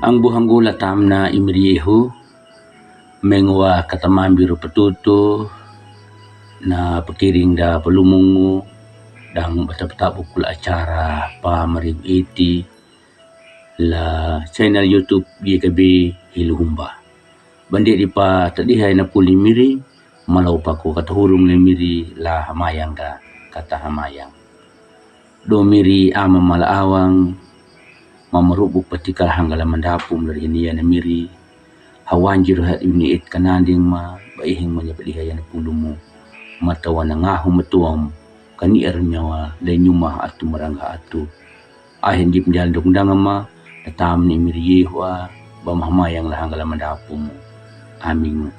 Ang buhang gula tam na imiriyehu mengwa katamambiru petutu na pakiring da palumungu dang bata-bata bukul acara pa marig iti la channel YouTube GKB Hiluhumba. Bandi di pa tadihay na puli miri malaw pa ko katahurong na miri la hamayang da kata hamayang. Do miri ama malaawang mamarubuk patikal hanggalan mandapum dari niya na miri hawanjir hat uniit kananding ma baihing manyapadihay na pulumo matawa na ngahong matuam kaniar nyawa lenyuma atu marangga atu ahin jip jalan dokundang ma natam ni miri yehwa bamahmayang lah hanggalan mandapum aming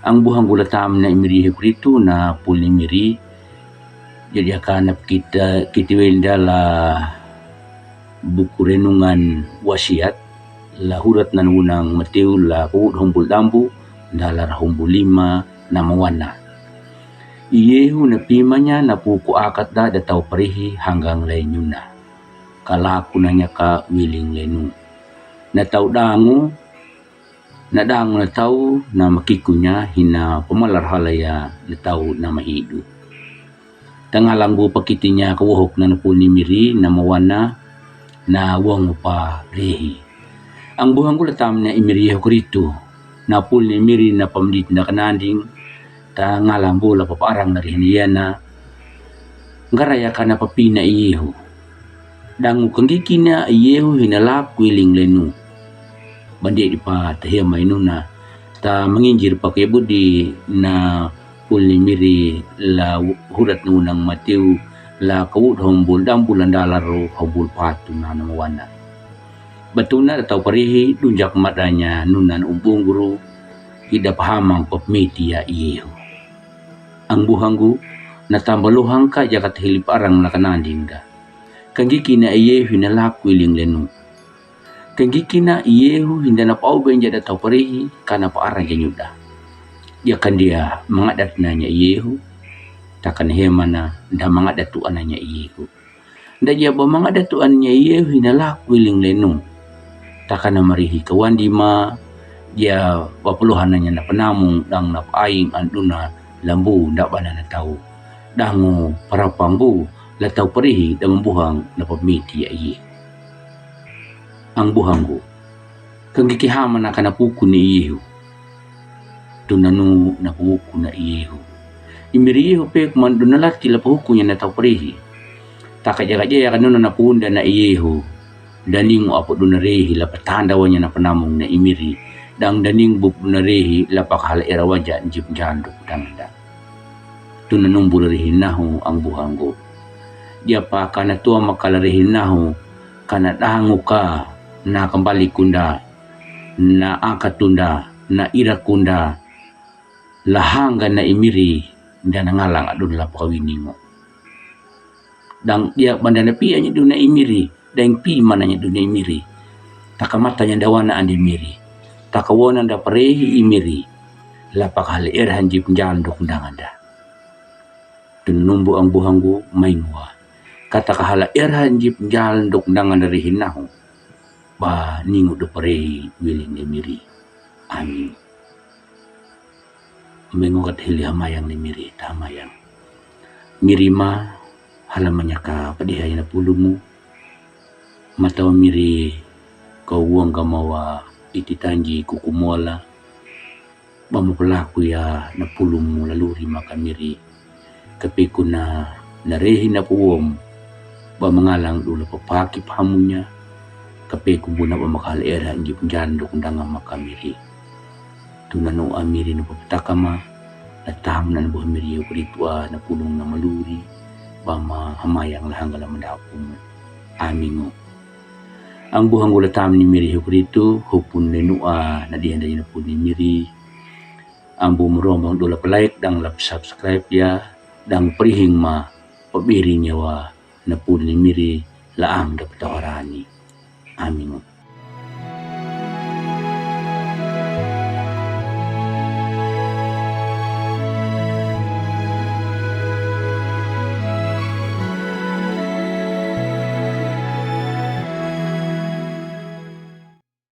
ang buhang gulatam na imiri kurito na puli miri jadi akan kita wendala buku renungan wasiat la hurat nan unang Mateo la kuud humbul dambu dalar humbul 5 na mawana. Iyehu na pimanya na puku akat da tau perihi hanggang lenyuna. Kalaku nanya ka wiling lenu. Na tau dangu na tau na makikunya hina pemalar halaya na tau na mahidu. Tangalang bu pakitinya kawuhok na napuni miri na mawana na wang pa rehi. Ang buhang gulatam na imiriyeho kurito na pul ni miri na pamdit na kananding ta ngalang bola paparang na rin na ngaraya ka na papina iyeho. Dangu kanggiki na iyeho hinalap wiling lenu. Bandi di pa tahiya mayno na ta manginjir pa kaya budi na pul ni miri la hurat na unang Mateo la kawud humbul dambulan dalaro humbul patu na namawana. Batuna atau parihi dunjak madanya nunan umpung guru hidap hamang pepmiti ya iyehu. Ang buhanggu natambaluhang ka jakat hilip arang nakananding da. Kanggiki na iyehu hinalak wiling lenu. Kanggiki na iyehu hinda na pauben jada tau parihi kana paarang janyuda. Yakan dia mangadat nanya iyehu takan hemana nda mga datuan nanya iyehu. Nda dia ba mga datuan niya iyehu hinalak wiling lenu. Takan na marihi kawan di ma dia papuluhan nanya na penamung dang na paing anduna lambu nda ba na tau. Dangu parapangbu la tau perihi da membuhang na pamiti ya iyehu. Ang buhanggu kanggikihaman na kanapuku ni iyehu. Tunanu na puku na iyehu. Imiriyeho pe kumandunalat kila pahukunya na tau perihi. Takajaga-jaga kanuna na punda na iyeho. Daning apo dunarehi la patandawanya na panamong na imiri. Dang daning buk dunarehi la pakhala irawaja njip janduk dangda. Tunanumbul rihinahu ang buhanggo. Dia pa kana tua makalarihinnahu kana dangu ka na kembali kunda na angkat tunda na ira kunda lahangga na imiri dan ngalang adun la pakawiningo. Dang dia bandana pianya duna imiri dan pi mananya duna imiri. Takamatanya dawana andi miri. Takawona da parehi imiri. La pakhali erhan jip janduk danganda. Tunumbu ang buhanggu mainwa. Kata kahala erhan jip janduk dangan dari hinahu. Ba ningu do parehi wiling imiri. Amin. Mengugat hili hamayang ni miri hamayang. Mirima halamannya ka padihay na pulumu. Matawa miri kauwang kamawa ititanji kukumuala. Mamapalaku ya na pulumu laluri maka miri. Kapiku na narehi na puwom. Ba mangalang dula papaki pahamunya. Kapiku muna ba makalera hindi penjando kundang maka miri. Tunano amiri na papatakama at taham na nabuha miri yung kuritua na pulong na maluri bama hamayang lahanggal na mandapong amin mo. Ang buhang gulatam ni miri yung kurito hupun nenua na dihanday na po ni miri ang bumurombang dula palike dang lap subscribe ya dang perihing ma pabiri nyawa na po ni miri laang dapat tawarani amin mo.